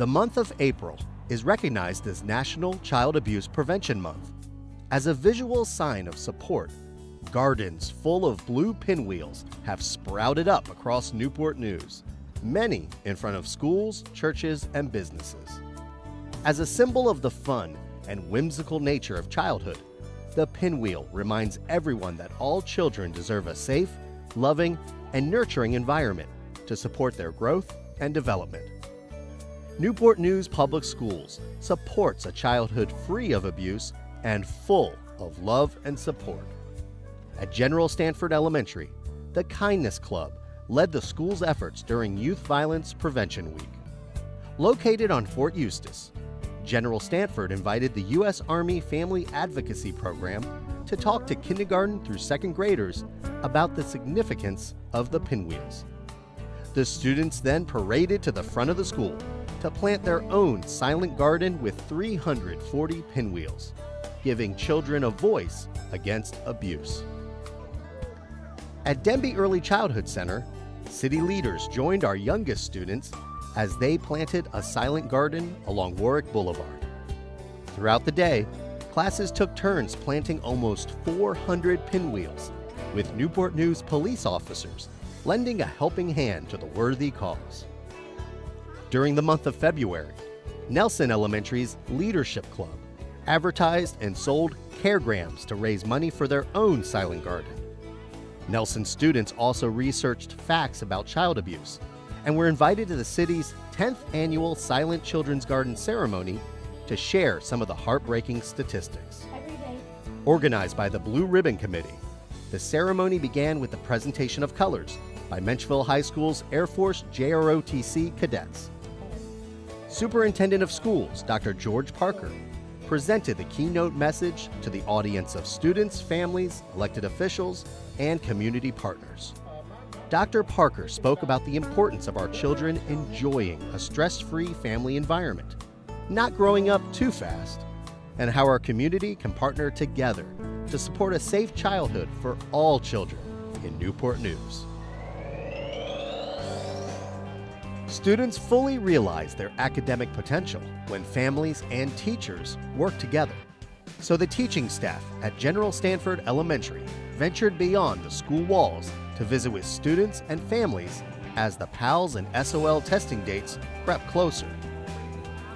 The month of April is recognized as National Child Abuse Prevention Month. As a visual sign of support, gardens full of blue pinwheels have sprouted up across Newport News, many in front of schools, churches, and businesses. As a symbol of the fun and whimsical nature of childhood, the pinwheel reminds everyone that all children deserve a safe, loving, and nurturing environment to support their growth and development. Newport News Public Schools supports a childhood free of abuse and full of love and support. At General Stanford Elementary, the Kindness Club led the school's efforts during Youth Violence Prevention Week. Located on Fort Eustis, General Stanford invited the U.S. Army Family Advocacy Program to talk to kindergarten through second graders about the significance of the pinwheels. The students then paraded to the front of the school to plant their own silent garden with 340 pinwheels, giving children a voice against abuse. At Denby Early Childhood Center, city leaders joined our youngest students as they planted a silent garden along Warwick Boulevard. Throughout the day, classes took turns planting almost 400 pinwheels, with Newport News police officers lending a helping hand to the worthy cause. During the month of February, Nelson Elementary's Leadership Club advertised and sold caregrams to raise money for their own silent garden. Nelson students also researched facts about child abuse and were invited to the city's 10th annual Silent Children's Garden ceremony to share some of the heartbreaking statistics. Organized by the Blue Ribbon Committee, the ceremony began with the presentation of colors by Menchville High School's Air Force JROTC cadets. Superintendent of Schools, Dr. George Parker, presented the keynote message to the audience of students, families, elected officials, and community partners. Dr. Parker spoke about the importance of our children enjoying a stress-free family environment, not growing up too fast, and how our community can partner together to support a safe childhood for all children in Newport News. Students fully realize their academic potential when families and teachers work together. So the teaching staff at General Stanford Elementary ventured beyond the school walls to visit with students and families as the PALS and SOL testing dates crept closer.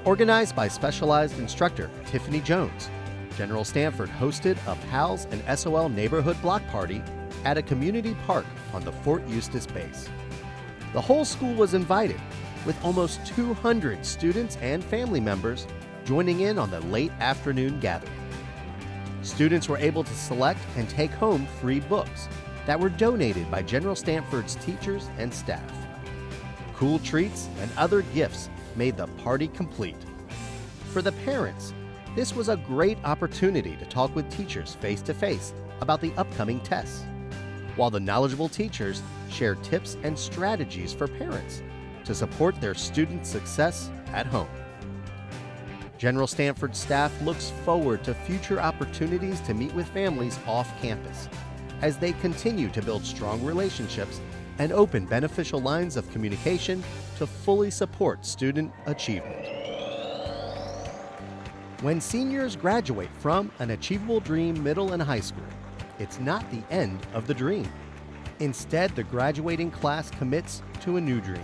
Organized by specialized instructor Tiffany Jones, General Stanford hosted a PALS and SOL neighborhood block party at a community park on the Fort Eustis base. The whole school was invited, with almost 200 students and family members joining in on the late afternoon gathering. Students were able to select and take home free books that were donated by General Stanford's teachers and staff. Cool treats and other gifts made the party complete. For the parents, this was a great opportunity to talk with teachers face-to-face about the upcoming tests, while the knowledgeable teachers shared tips and strategies for parents to support their students' success at home. General Stanford staff looks forward to future opportunities to meet with families off campus as they continue to build strong relationships and open beneficial lines of communication to fully support student achievement. When seniors graduate from an Achievable Dream Middle and High School, it's not the end of the dream. Instead, the graduating class commits to a new dream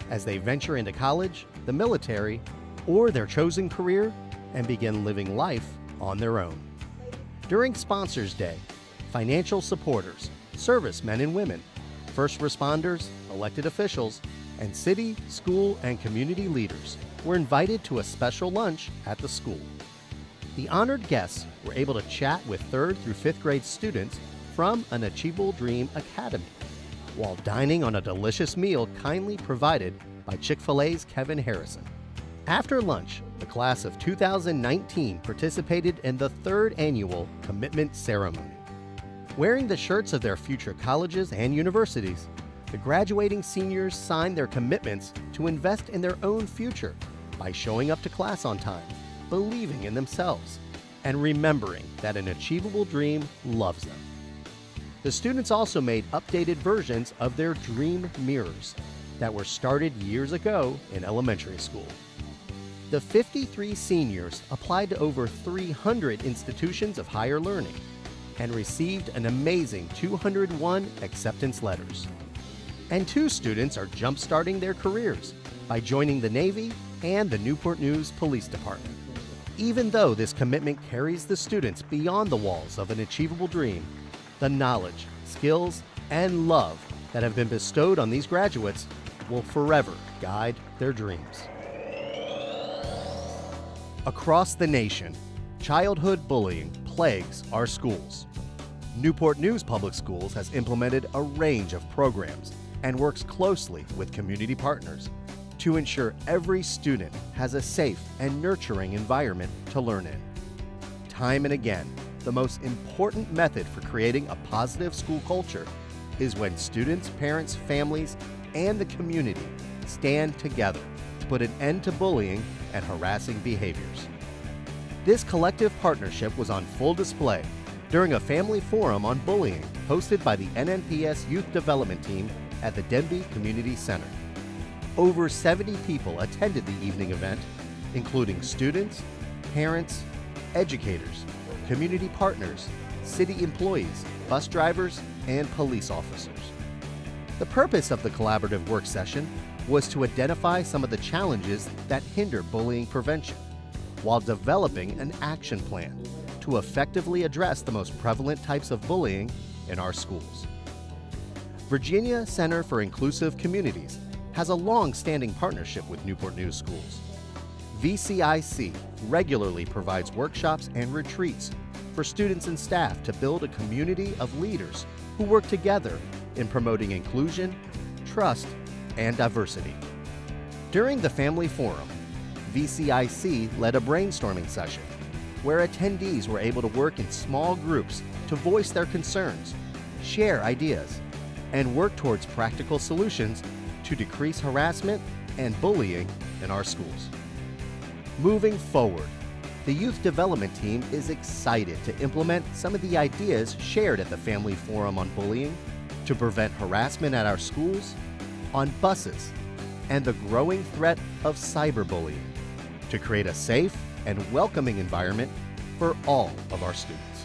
as they venture into college, the military, or their chosen career and begin living life on their own. During Sponsors Day, financial supporters, servicemen and women, first responders, elected officials, and city, school, and community leaders were invited to a special lunch at the school. The honored guests were able to chat with 3rd through 5th grade students from an Achievable Dream Academy, while dining on a delicious meal kindly provided by Chick-fil-A's Kevin Harrison. After lunch, the class of 2019 participated in the 3rd annual commitment ceremony. Wearing the shirts of their future colleges and universities, the graduating seniors signed their commitments to invest in their own future by showing up to class on time, believing in themselves, and remembering that an achievable dream loves them. The students also made updated versions of their dream mirrors that were started years ago in elementary school. The 53 seniors applied to over 300 institutions of higher learning and received an amazing 201 acceptance letters. And 2 students are jump-starting their careers by joining the Navy and the Newport News Police Department. Even though this commitment carries the students beyond the walls of an achievable dream, the knowledge, skills, and love that have been bestowed on these graduates will forever guide their dreams. Across the nation, childhood bullying plagues our schools. Newport News Public Schools has implemented a range of programs and works closely with community partners to ensure every student has a safe and nurturing environment to learn in. Time and again, the most important method for creating a positive school culture is when students, parents, families, and the community stand together to put an end to bullying and harassing behaviors. This collective partnership was on full display during a family forum on bullying hosted by the NNPS Youth Development Team at the Denby Community Center. Over 70 people attended the evening event, including students, parents, educators, community partners, city employees, bus drivers, and police officers. The purpose of the collaborative work session was to identify some of the challenges that hinder bullying prevention, while developing an action plan to effectively address the most prevalent types of bullying in our schools. Virginia Center for Inclusive Communities has a long-standing partnership with Newport News Schools. VCIC regularly provides workshops and retreats for students and staff to build a community of leaders who work together in promoting inclusion, trust, and diversity. During the Family Forum, VCIC led a brainstorming session where attendees were able to work in small groups to voice their concerns, share ideas, and work towards practical solutions to decrease harassment and bullying in our schools. Moving forward, the Youth Development Team is excited to implement some of the ideas shared at the Family Forum on bullying to prevent harassment at our schools, on buses, and the growing threat of cyberbullying to create a safe and welcoming environment for all of our students.